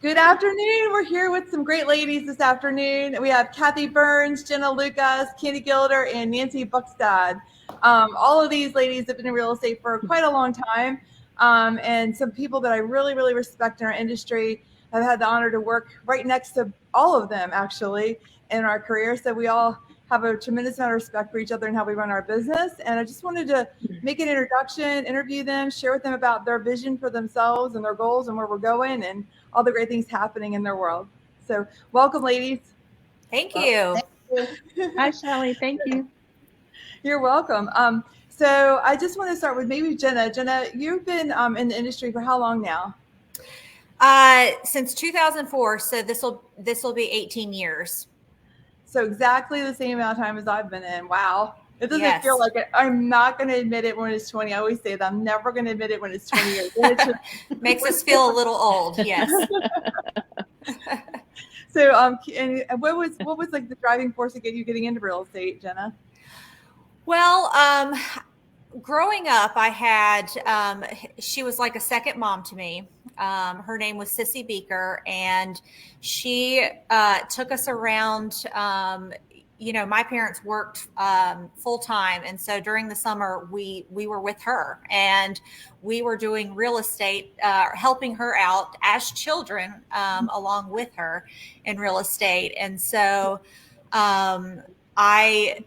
Good afternoon. We're here with some great ladies this afternoon. We have Kathy Byrnes, Jenna Lucas, Candy Gilder, and Nancy Buckstad. All of these ladies have been in real estate for quite a long time, and some people that I really, really respect in our industry. I've had the honor to work right next to all of them, actually, in our career. So we all have a tremendous amount of respect for each other and how we run our business. And I just wanted to make an introduction, interview them, share with them about their vision for themselves and their goals and where we're going and all the great things happening in their world. So welcome, ladies. Thank you. Hi, Shelley. Thank you. You're welcome. So I just want to start with maybe Jenna. Jenna, you've been in the industry for how long now? Since 2004. So this will be 18 years. So exactly the same amount of time as I've been in. Wow. It doesn't feel like it. I'm not going to admit it when it's 20. I always say that I'm never going to admit it when it's 20 years. Makes us feel a little old. Yes. So, and what was like the driving force to get you getting into real estate, Jenna? Well, growing up, I had, she was like a second mom to me. Her name was Sissy Beaker, and she took us around. My parents worked full time, and so during the summer we were with her, and we were doing real estate, helping her out as children along with her in real estate. And so I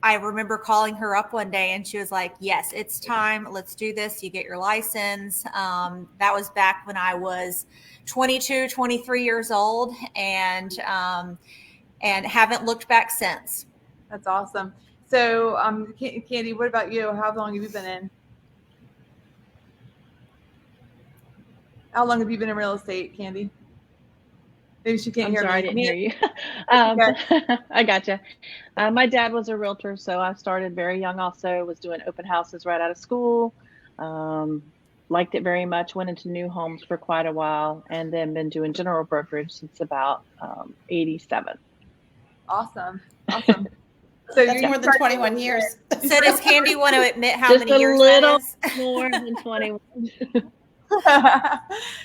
remember calling her up one day and she was like, yes, it's time. Let's do this. You get your license. That was back when I was 22, 23 years old, and haven't looked back since. That's awesome. So, Candy, what about you? How long have you been in? How long have you been in real estate, Candy? Maybe she can't hear me. I didn't hear you. I gotcha. My dad was a realtor, so I started very young also, was doing open houses right out of school. Liked it very much, went into new homes for quite a while, and then been doing general brokerage since about 87. Awesome. So you're more than 21 years. So does Candy want to admit how many years that is? Just a little more than 21.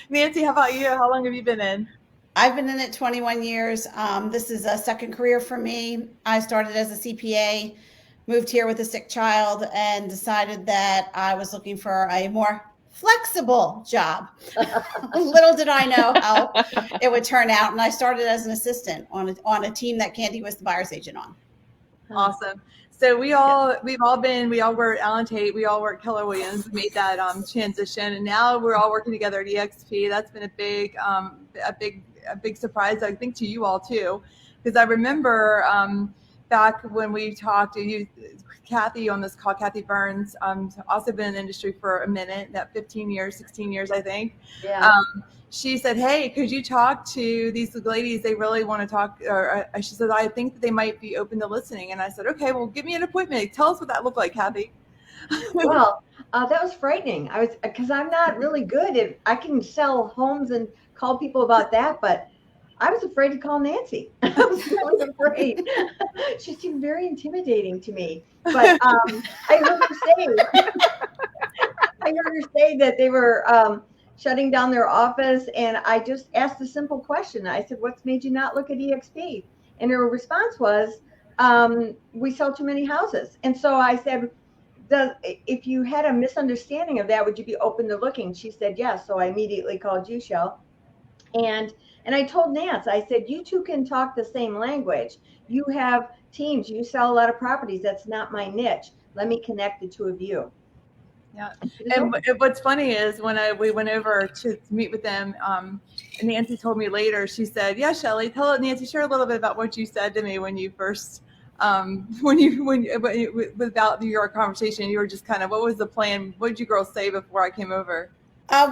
Nancy, how about you? How long have you been in? I've been in it 21 years. This is a second career for me. I started as a CPA, moved here with a sick child, and decided that I was looking for a more flexible job. Little did I know how it would turn out. And I started as an assistant on a team that Candy was the buyer's agent on. Awesome. So we all were at Allen Tate, we all worked Keller Williams, we made that transition, and now we're all working together at EXP. That's been a big surprise, I think, to you all too, because I remember back when we talked to you, Kathy, on this call, Kathy Byrnes, also been in the industry for a minute, that 15 years, 16 years, I think. Yeah. She said, hey, could you talk to these ladies? They really want to talk. Or she said, I think that they might be open to listening. And I said, okay, well, give me an appointment. Tell us what that looked like, Kathy. Well, that was frightening. Because I'm not really good I can sell homes and call people about that, but I was afraid to call Nancy. I was really afraid. She seemed very intimidating to me. But I heard her say that they were shutting down their office, and I just asked a simple question. I said, what's made you not look at EXP? And her response was, we sell too many houses. And so I said, if you had a misunderstanding of that, would you be open to looking? She said, yes. So I immediately called you, Shell. And I told Nance, I said, you two can talk the same language. You have teams, you sell a lot of properties. That's not my niche. Let me connect the two of you. Yeah. And what's funny is when we went over to meet with them, and Nancy told me later, she said, yeah, Shelley, Nancy, share a little bit about what you said to me when you first, about your conversation. You were just kind of, what was the plan? What did you girls say before I came over?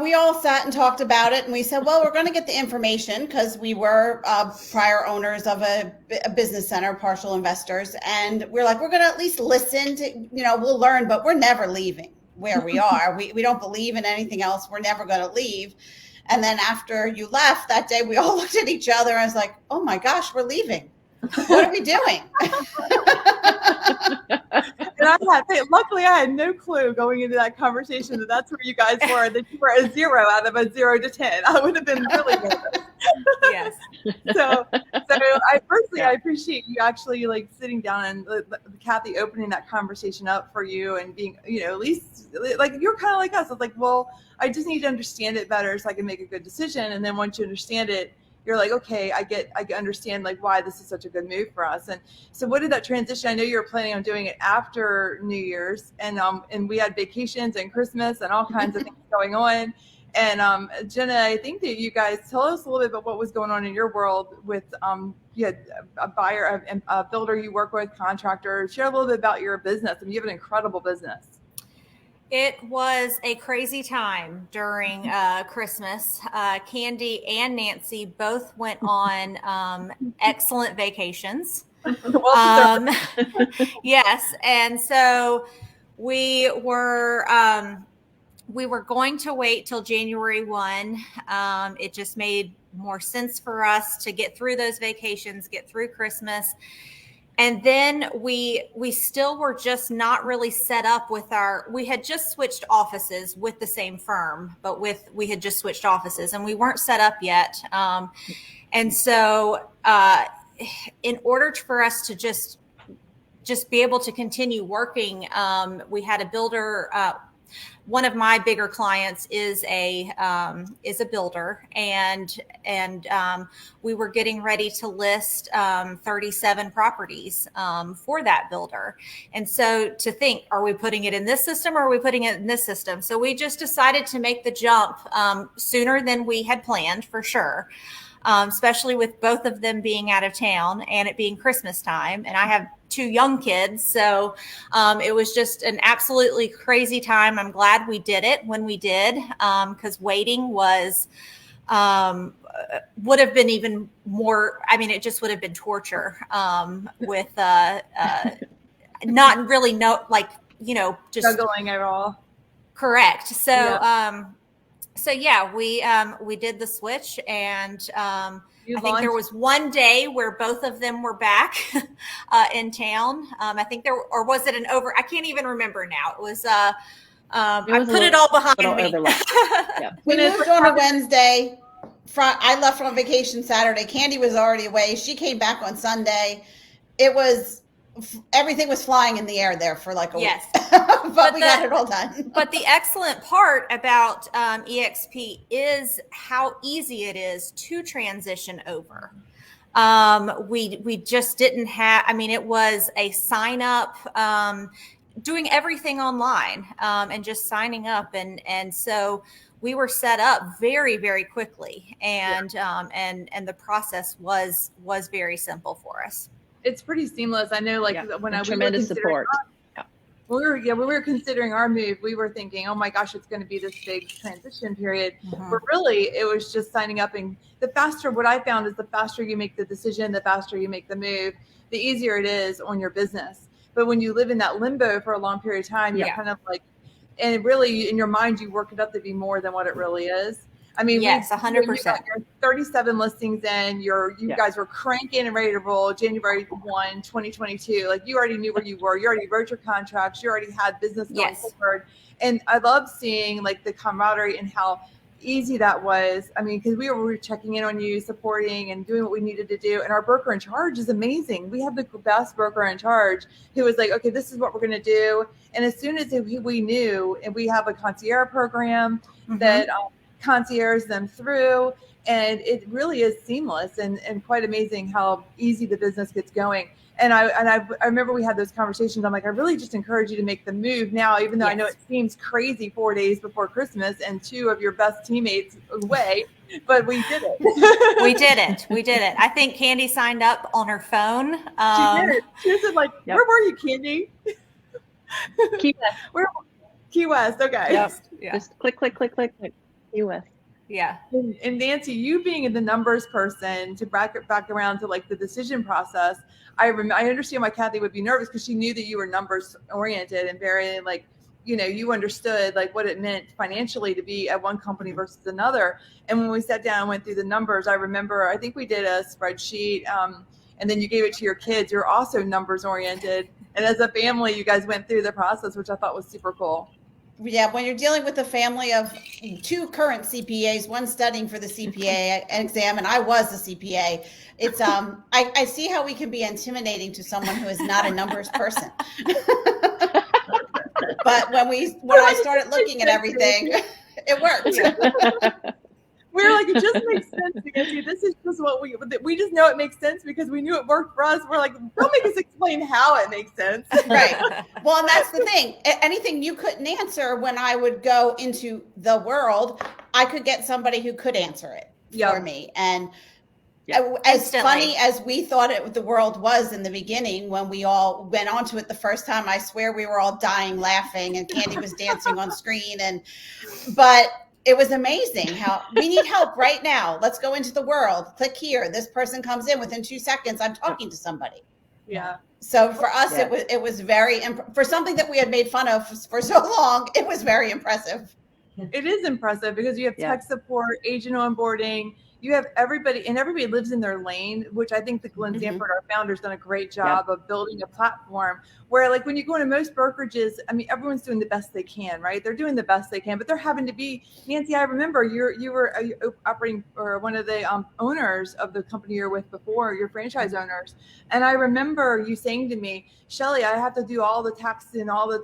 We all sat and talked about it, and we said, well, we're going to get the information because we were prior owners of a business center, partial investors. And we're like, we're going to at least listen to, we'll learn, but we're never leaving where we are. We don't believe in anything else. We're never going to leave. And then after you left that day, we all looked at each other and I was like, oh my gosh, we're leaving. What are we doing? And luckily I had no clue going into that conversation that's where you guys were, that you were a 0 out of a 0 to 10. I would have been really nervous. So I personally, I appreciate you actually like sitting down and Kathy opening that conversation up for you and being, at least like you're kind of like us. It's like, well, I just need to understand it better so I can make a good decision. And then once you understand it, you're like, okay, I understand like why this is such a good move for us. And so what did that transition? I know you were planning on doing it after New Year's, and we had vacations and Christmas and all kinds of things going on. And Jenna, I think that you guys tell us a little bit about what was going on in your world with you had a buyer, a builder you work with, contractors. Share a little bit about your business. I mean, you have an incredible business. It was a crazy time during Christmas. Candy and Nancy both went on excellent vacations. Yes, and so we were going to wait till January 1. It just made more sense for us to get through those vacations, get through Christmas. And then we still were just not really set up with we had just switched offices with the same firm, but we had just switched offices and we weren't set up yet. And so in order for us to just be able to continue working, we had a builder. One of my bigger clients is a builder, and we were getting ready to list 37 properties for that builder. And so to think, are we putting it in this system or are we putting it in this system? So we just decided to make the jump sooner than we had planned, for sure. Especially with both of them being out of town and it being Christmas time. And I have 2 young kids. So it was just an absolutely crazy time. I'm glad we did it when we did, because waiting would have been even more. I mean, it just would have been torture with not really just juggling at all. Correct. So, yeah. We did the switch, and I think there was one day where both of them were back in town. I think or was it an over? I can't even remember now. It was. I put it all behind me. Yeah. We moved on a Wednesday. I left on vacation Saturday. Candy was already away. She came back on Sunday. Everything was flying in the air there for like a week. but we got it all done. But the excellent part about EXP is how easy it is to transition over. We just didn't have, it was a sign up, doing everything online, and just signing up. And so we were set up very, very quickly, and the process was very simple for us. It's pretty seamless. I know, when tremendous support. When we were considering our move, we were thinking, oh my gosh, it's going to be this big transition period. Mm-hmm. But really, it was just signing up. And what I found is the faster you make the decision, the faster you make the move, the easier it is on your business. But when you live in that limbo for a long period of time, you're kind of like, and really in your mind, you work it up to be more than what it really is. Yes, 100%. 37 listings in. You guys were cranking and ready to roll January 1, 2022. Like, you already knew where you were. You already wrote your contracts. You already had business going forward. And I love seeing the camaraderie and how easy that was. Because we were checking in on you, supporting and doing what we needed to do. And our broker in charge is amazing. We have the best broker in charge who was like, okay, this is what we're going to do. And as soon as we knew, and we have a concierge program that concierge them through, and it really is seamless and quite amazing how easy the business gets going. And I remember we had those conversations. I'm like, I really just encourage you to make the move now, even though I know it seems crazy 4 days before Christmas and 2 of your best teammates away, but we did it. We did it. I think Candy signed up on her phone. She did. She was like, where were you, Candy? Key West. Key West. Okay. Yep. Yeah. Just click. US. Yeah. And Nancy, you being the numbers person, to back around to the decision process, I understand why Kathy would be nervous, because she knew that you were numbers oriented and very you understood what it meant financially to be at one company versus another. And when we sat down and went through the numbers, I remember, I think we did a spreadsheet, and then you gave it to your kids. You're also numbers oriented. And as a family, you guys went through the process, which I thought was super cool. Yeah, when you're dealing with a family of 2 current CPAs, one studying for the CPA exam, and I was the CPA, it's I see how we can be intimidating to someone who is not a numbers person. But when I started looking at everything, it worked. We're like, it just makes sense because this is just what we just know it makes sense because we knew it worked for us. We're like, don't make us explain how it makes sense. Right. Well, and that's the thing. Anything you couldn't answer when I would go into the world, I could get somebody who could answer it for me. And as funny as we thought the world was in the beginning, when we all went onto it the first time, I swear we were all dying laughing and Candy was dancing on screen. But it was amazing how we need help right now. Let's go into the world. Click here. This person comes in within 2 seconds. I'm talking to somebody. Yeah. So for us, it was very, for something that we had made fun of for so long, it was very impressive. It is impressive because you have tech support, agent onboarding, you have everybody, and everybody lives in their lane, which I think the Glenn Sanford, our founder, has done a great job of building a platform where, like, when you go into most brokerages, I mean, everyone's doing the best they can, right? They're doing the best they can, but they're having to be, Nancy, I remember you were operating or one of the owners of the company you're with before, your franchise owners. And I remember you saying to me, Shelley, I have to do all the taxes and all the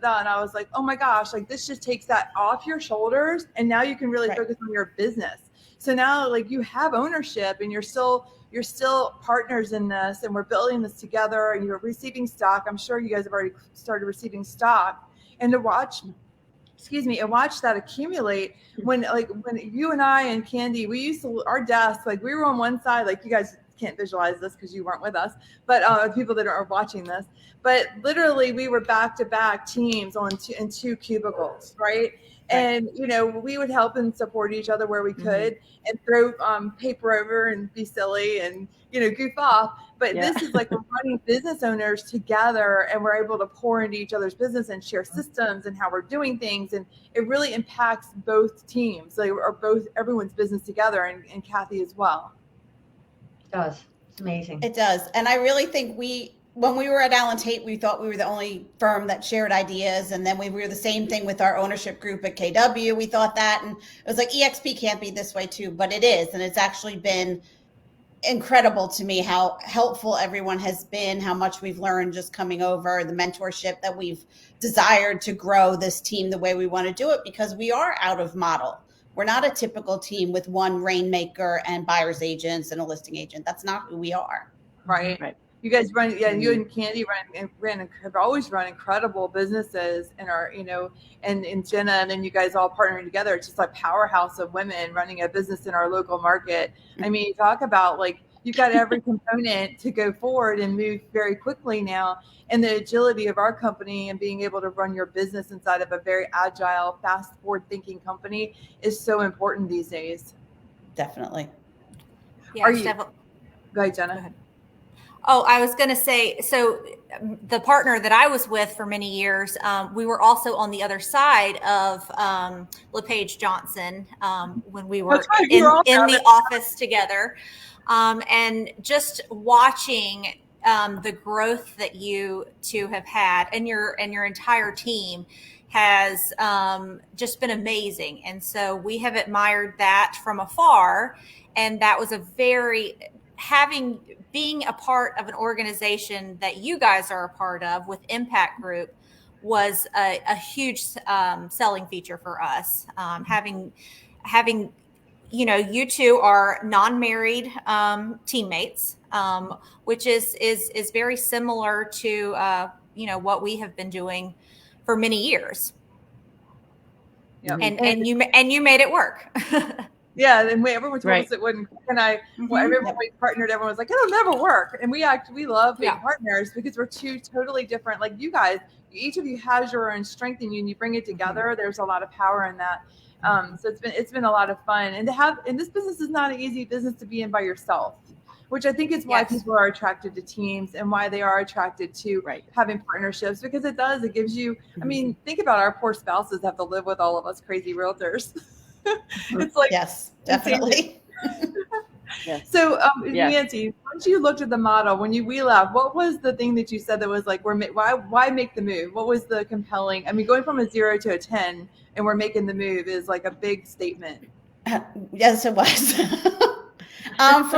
da. And I was like, oh my gosh, like this just takes that off your shoulders. And now you can really focus on your business. So now, like, you have ownership and you're still partners in this, and we're building this together, and you're receiving stock. I'm sure you guys have already started receiving stock, and to watch that accumulate when you and I and Candy, we used to, our desk, like we were on one side, like you guys can't visualize this because you weren't with us, but people that are watching this, but literally we were back-to-back teams in 2 cubicles, right? And, you know, we would help and support each other where we could and throw paper over and be silly and, you know, goof off. But this is like we're running business owners together, and we're able to pour into each other's business and share systems and how we're doing things. And it really impacts both teams, like, or everyone's business together, and Kathy as well. It does. It's amazing. It does. And I really think when we were at Allen Tate, we thought we were the only firm that shared ideas. And then we were the same thing with our ownership group at KW. We thought that, and it was like, EXP can't be this way too, but it is. And it's actually been incredible to me how helpful everyone has been, how much we've learned just coming over, the mentorship that we've desired to grow this team the way we want to do it, because we are out of model. We're not a typical team with one rainmaker and buyer's agents and a listing agent. That's not who we are. Right. You guys run, you and Candy have always run incredible businesses in our, you know, and in Jenna, and then you guys all partnering together. It's just like powerhouse of women running a business in our local market. I mean, you talk about, like, you've got every component to go forward and move very quickly now. And the agility of our company and being able to run your business inside of a very agile, fast forward thinking company is so important these days. Definitely. Yeah, Go ahead, Jenna. Go ahead. Oh, I was going to say, so the partner that I was with for many years, we were also on the other side of LePage Johnson when we were in the office together. And just watching the growth that you two have had, and your entire team has just been amazing. And so we have admired that from afar. And that was being a part of an organization that you guys are a part of with Impact Group was a huge selling feature for us. Having, you know, you two are non-married teammates, which is very similar to, you know, what we have been doing for many years. Yeah. And you made it work. Yeah, and everyone told us it wouldn't. And everyone we partnered, everyone was like, it'll never work. And we love being partners because we're 2 totally different. Like, you guys, each of you has your own strength in you, and you bring it together. There's a lot of power in that. So it's been a lot of fun. And this business is not an easy business to be in by yourself, which I think is why people are attracted to teams and why they are attracted to having partnerships, because it gives you, I mean, think about our poor spouses have to live with all of us crazy realtors. It's like, yes, definitely. So Nancy, once you looked at the model, when we left, what was the thing that you said that was like, why make the move? What was the compelling? I mean, going from a 0 to a 10 and we're making the move is like a big statement. Yes, it was. For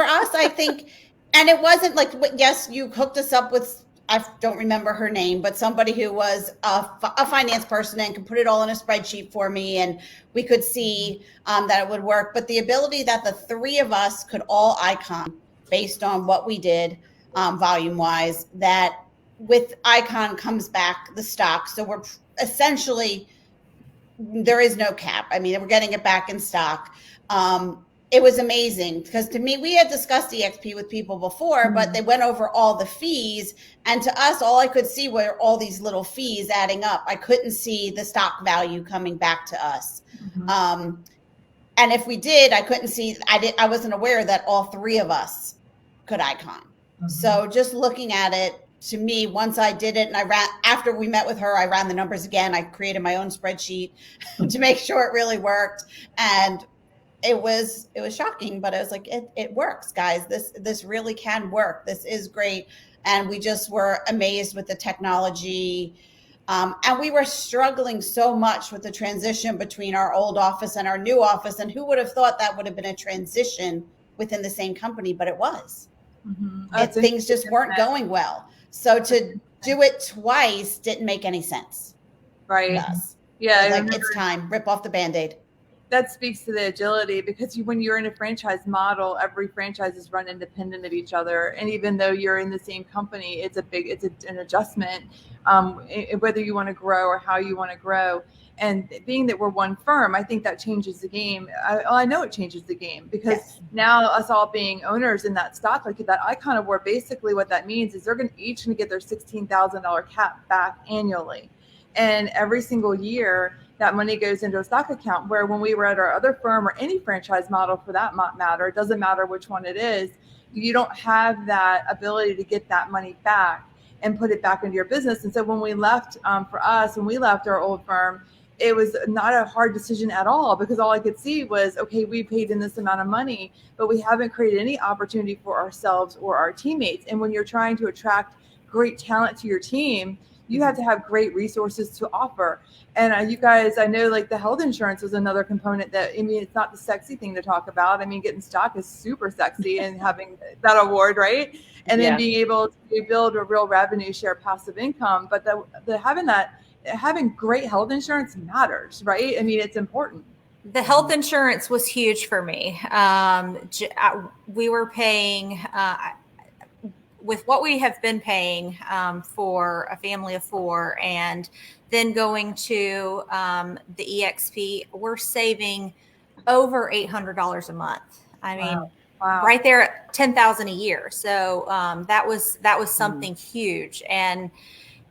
us, I think, and it wasn't like, yes, you hooked us up with, I don't remember her name, but somebody who was a finance person and could put it all in a spreadsheet for me, and we could see that it would work. But the ability that the three of us could all icon based on what we did volume wise, that with icon comes back the stock. So we're essentially, there is no cap. I mean, we're getting it back in stock. It was amazing because to me, we had discussed EXP with people before, but they went over all the fees. And to us, all I could see were all these little fees adding up. I couldn't see the stock value coming back to us. And if we did, I couldn't see, I wasn't aware that all three of us could icon. So just looking at it, to me, once I did it and after we met with her, I ran the numbers again. I created my own spreadsheet to make sure it really worked. And it was shocking, but I was like, it works, guys. This really can work. This is great. And we just were amazed with the technology. And we were struggling so much with the transition between our old office and our new office. And who would have thought that would have been a transition within the same company, but it was. Things just weren't going well. So to do it twice didn't make any sense. Right. Yes. Yeah. Like, it's time. Rip off the Band-Aid. That speaks to the agility, because when you're in a franchise model, every franchise is run independent of each other. And even though you're in the same company, it's an adjustment, whether you want to grow or how you want to grow. And being that we're one firm, I think that changes the game. I know it changes the game, because now us all being owners in that stock, like that icon award, basically what that means is they're each going to get their $16,000 cap back annually. And every single year, that money goes into a stock account, where when we were at our other firm, or any franchise model for that matter, it doesn't matter which one it is, you don't have that ability to get that money back and put it back into your business. And so when we left, for us, when we left our old firm, it was not a hard decision at all, because all I could see was, okay, we paid in this amount of money, but we haven't created any opportunity for ourselves or our teammates. And when you're trying to attract great talent to your team, you have to have great resources to offer. And you guys, I know like the health insurance was another component that, I mean, it's not the sexy thing to talk about. I mean, getting stock is super sexy, and having that award, right? And then being able to build a real revenue share passive income. But having great health insurance matters, right? I mean, it's important. The health insurance was huge for me. We were paying, with what we have been paying for a family of four, and then going to the EXP, we're saving over $800 a month. I mean, wow. Right there at $10,000 a year. So that was something huge. And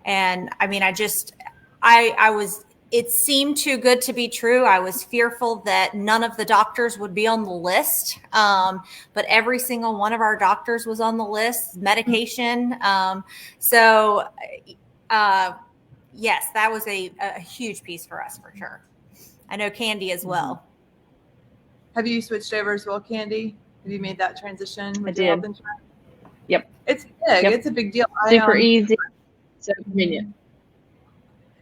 I mean, I was, it seemed too good to be true. I was fearful that none of the doctors would be on the list. But every single one of our doctors was on the list, medication. Yes, that was a huge piece for us, for sure. I know Candy as well. Have you switched over as well, Candy? Have you made that transition with your health insurance? Yep. It's big. Yep. It's a big deal. Super easy. So convenient.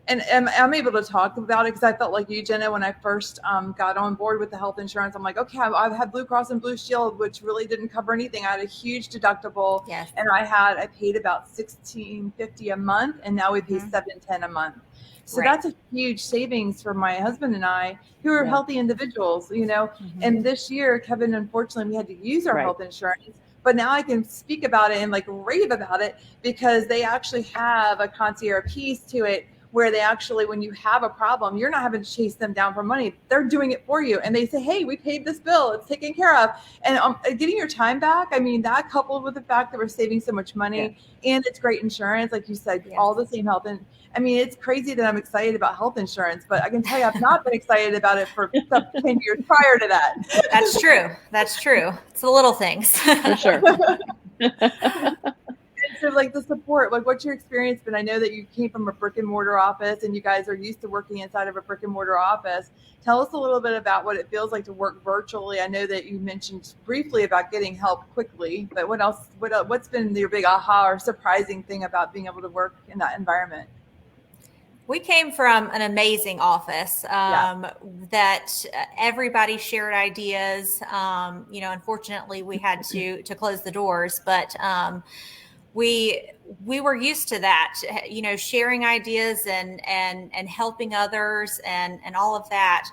And I'm able to talk about it because I felt like you, Jenna, when I first got on board with the health insurance. I'm like, okay, I've had Blue Cross and Blue Shield, which really didn't cover anything. I had a huge deductible, and I paid about $1,650 a month, and now we pay $710 a month. So that's a huge savings for my husband and I, who are healthy individuals, you know. And this year, Kevin, unfortunately, we had to use our health insurance. But now I can speak about it and like rave about it, because they actually have a concierge piece to it, where they actually, when you have a problem, you're not having to chase them down for money. They're doing it for you. And they say, hey, we paid this bill. It's taken care of. And getting your time back, I mean, that coupled with the fact that we're saving so much money and it's great insurance, like you said, all the same health. And I mean, it's crazy that I'm excited about health insurance, but I can tell you I've not been excited about it for 10 years prior to that. That's true. That's true. It's the little things. For sure. So like the support, like what's your experience been? I know that you came from a brick and mortar office and you guys are used to working inside of a brick and mortar office. Tell us a little bit about what it feels like to work virtually. I know that you mentioned briefly about getting help quickly, but what else, what's been your big aha or surprising thing about being able to work in that environment? We came from an amazing office that everybody shared ideas. Unfortunately, we had to close the doors, but we were used to that, sharing ideas and helping others and all of that.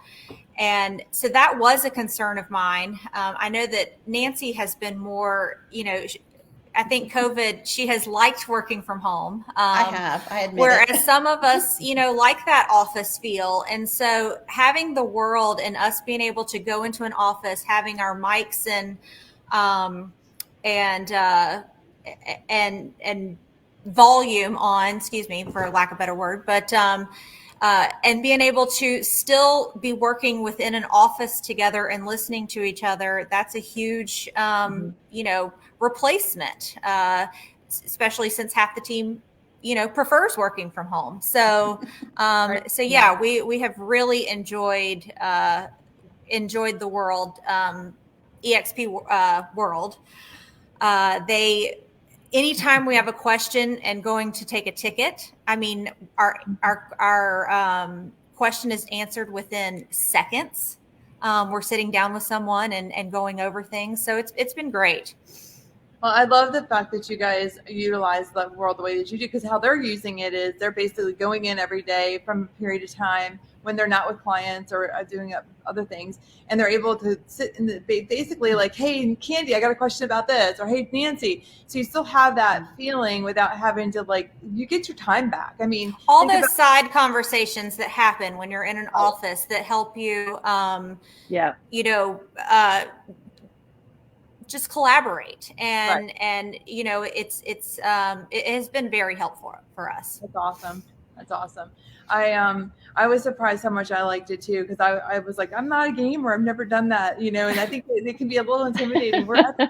And so that was a concern of mine. I know that Nancy has been more, I think COVID, she has liked working from home. I admit whereas it. some of us, like that office feel. And so having the world and us being able to go into an office, having our mics and volume on, excuse me, for lack of a better word, but and being able to still be working within an office together and listening to each other, that's a huge, replacement, especially since half the team, prefers working from home. So, we have really enjoyed the world, EXP world. Anytime we have a question and going to take a ticket, I mean, our question is answered within seconds. We're sitting down with someone and going over things. So it's been great. Well, I love the fact that you guys utilize the world the way that you do, because how they're using it is they're basically going in every day from a period of time when they're not with clients or doing other things, and they're able to sit in basically like, hey, Candy, I got a question about this, or hey, Nancy. So you still have that feeling without having to you get your time back. I mean, all those side conversations that happen when you're in an office that help you, just collaborate and it has been very helpful for us. That's awesome. I was surprised how much I liked it too, because I was like, I'm not a gamer, I've never done that, and I think it can be a little intimidating. We're young. I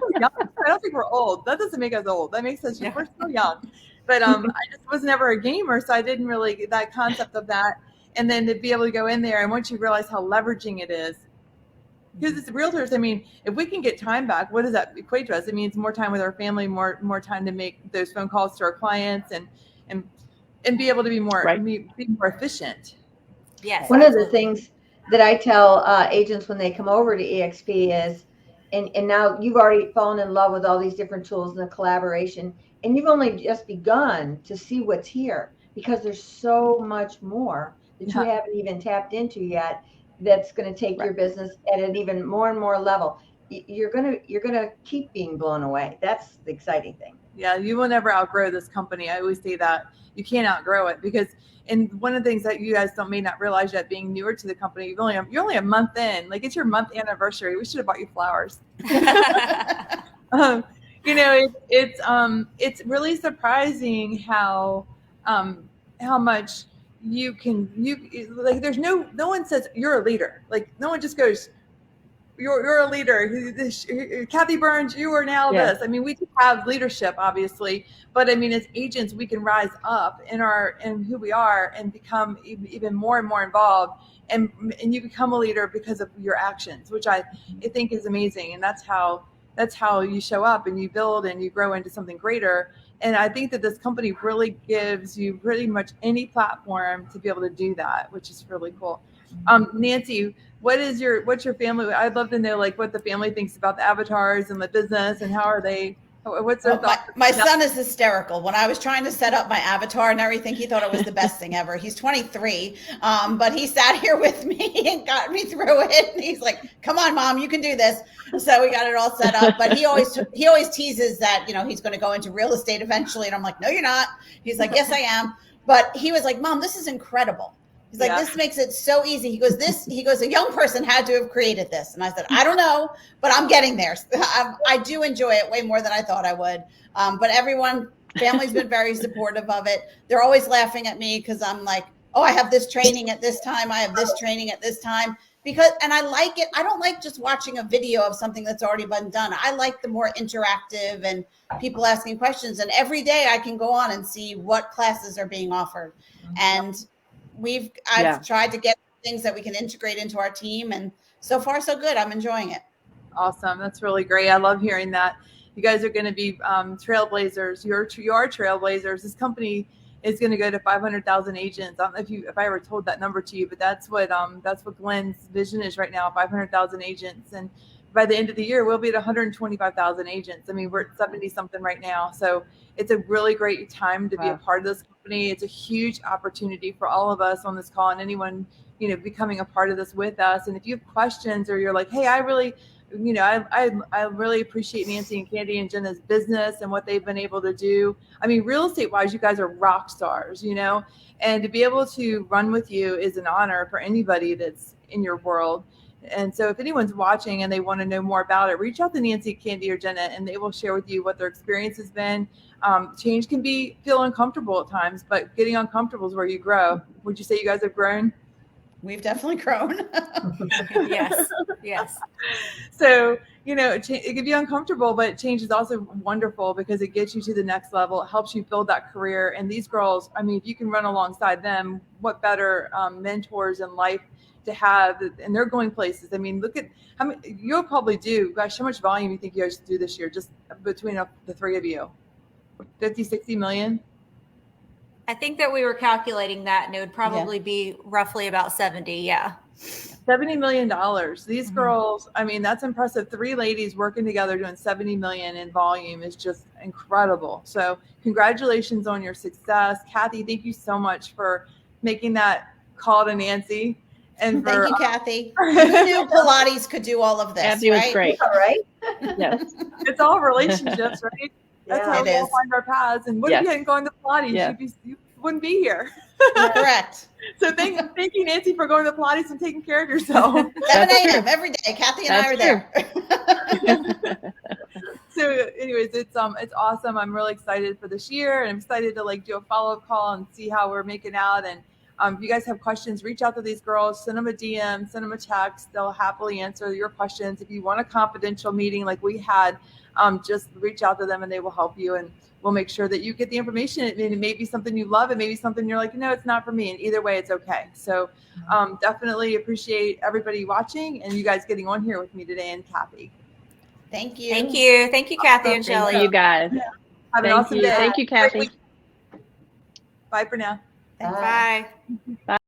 don't think we're old. That doesn't make us old. That makes us we're still young. But I just was never a gamer, so I didn't really get that concept of that. And then to be able to go in there, and once you realize how leveraging it is, because it's realtors. I mean, if we can get time back, what does that equate to us? It means more time with our family, more time to make those phone calls to our clients, and be able to be more efficient. Yes. One of the things that I tell agents when they come over to EXP is, and now you've already fallen in love with all these different tools and the collaboration, and you've only just begun to see what's here, because there's so much more that you haven't even tapped into yet. That's going to take your business at an even more and more level. You're gonna keep being blown away. That's the exciting thing. Yeah, you will never outgrow this company. I always say that you can't outgrow it, because, and one of the things that you guys may not realize yet, being newer to the company, you're only a month in. Like, it's your month anniversary. We should have bought you flowers. It's really surprising how much you there's no one says you're a leader. Like, no one just goes, you're a leader. Kathy Byrnes, you are now this. I mean, we do have leadership, obviously, but I mean, as agents, we can rise up in who we are and become even more and more involved. And you become a leader because of your actions, which I think is amazing. And that's how you show up and you build and you grow into something greater. And I think that this company really gives you pretty much any platform to be able to do that, which is really cool. Nancy, what's your family? I'd love to know what the family thinks about the avatars and the business, and how are they? What's their thoughts? My son is hysterical. When I was trying to set up my avatar and everything, he thought it was the best thing ever. He's 23, but he sat here with me and got me through it. And he's like, "Come on, Mom, you can do this." So we got it all set up. But he always teases that he's going to go into real estate eventually, and I'm like, "No, you're not." He's like, "Yes, I am." But he was like, "Mom, this is incredible." He's like, "This makes it so easy." He goes, "A young person had to have created this." And I said, "I don't know, but I'm getting there." I do enjoy it way more than I thought I would. But family's been very supportive of it. They're always laughing at me because I'm like, "Oh, I have this training at this time. I have this training at this time." and I like it. I don't like just watching a video of something that's already been done. I like the more interactive and people asking questions. And every day I can go on and see what classes are being offered. And I've tried to get things that we can integrate into our team, and so far so good. I'm enjoying it. Awesome. That's really great. I love hearing that. You guys are going to be trailblazers. You are trailblazers. This company is going to go to 500,000 agents. I don't know if I ever told that number to you, but that's what Glenn's vision is right now, 500,000 agents. And by the end of the year, we'll be at 125,000 agents. I mean, we're at 70 something right now. So it's a really great time to be a part of this company. It's a huge opportunity for all of us on this call and anyone, becoming a part of this with us. And if you have questions or you're like, hey, I really appreciate Nancy and Candy and Jenna's business and what they've been able to do. I mean, real estate wise, you guys are rock stars, and to be able to run with you is an honor for anybody that's in your world. And so if anyone's watching and they want to know more about it, reach out to Nancy, Candy, or Jenna, and they will share with you what their experience has been. Change can feel uncomfortable at times, but getting uncomfortable is where you grow. Would you say you guys have grown? We've definitely grown. Yes. So, it can be uncomfortable, but change is also wonderful because it gets you to the next level. It helps you build that career. And these girls, I mean, if you can run alongside them, what better mentors in life to have? And they're going places. I mean, look at how many you'll probably do. Gosh, how much volume you think you guys do this year, just between the three of you? 50, 60 million? I think that we were calculating that, and it would probably be roughly about 70. Yeah. $70 million. These girls, I mean, that's impressive. 3 ladies working together doing 70 million in volume is just incredible. So congratulations on your success. Kathy, thank you so much for making that call to Nancy. And thank you, Kathy. Who knew Pilates could do all of this? Kathy was great. All right. Yes. It's all relationships, right? That's how we'll find our paths. And what if you hadn't gone to Pilates? You wouldn't be here. Correct. So thank you, Nancy, for going to Pilates and taking care of yourself. 7 a.m. every day. Kathy and I are there. So anyways, it's awesome. I'm really excited for this year, and I'm excited to do a follow-up call and see how we're making out. And if you guys have questions, reach out to these girls, send them a DM, send them a text. They'll happily answer your questions. If you want a confidential meeting like we had, just reach out to them and they will help you, and we'll make sure that you get the information. I mean, it may be something you love. It may be something you're like, no, it's not for me. And either way, it's okay. So definitely appreciate everybody watching and you guys getting on here with me today, and Kathy. Thank you. Thank you. Thank you, Kathy and Shelley. Thank you, guys. Yeah. Have an awesome day. Thank you, Kathy. Bye for now. Bye. Bye.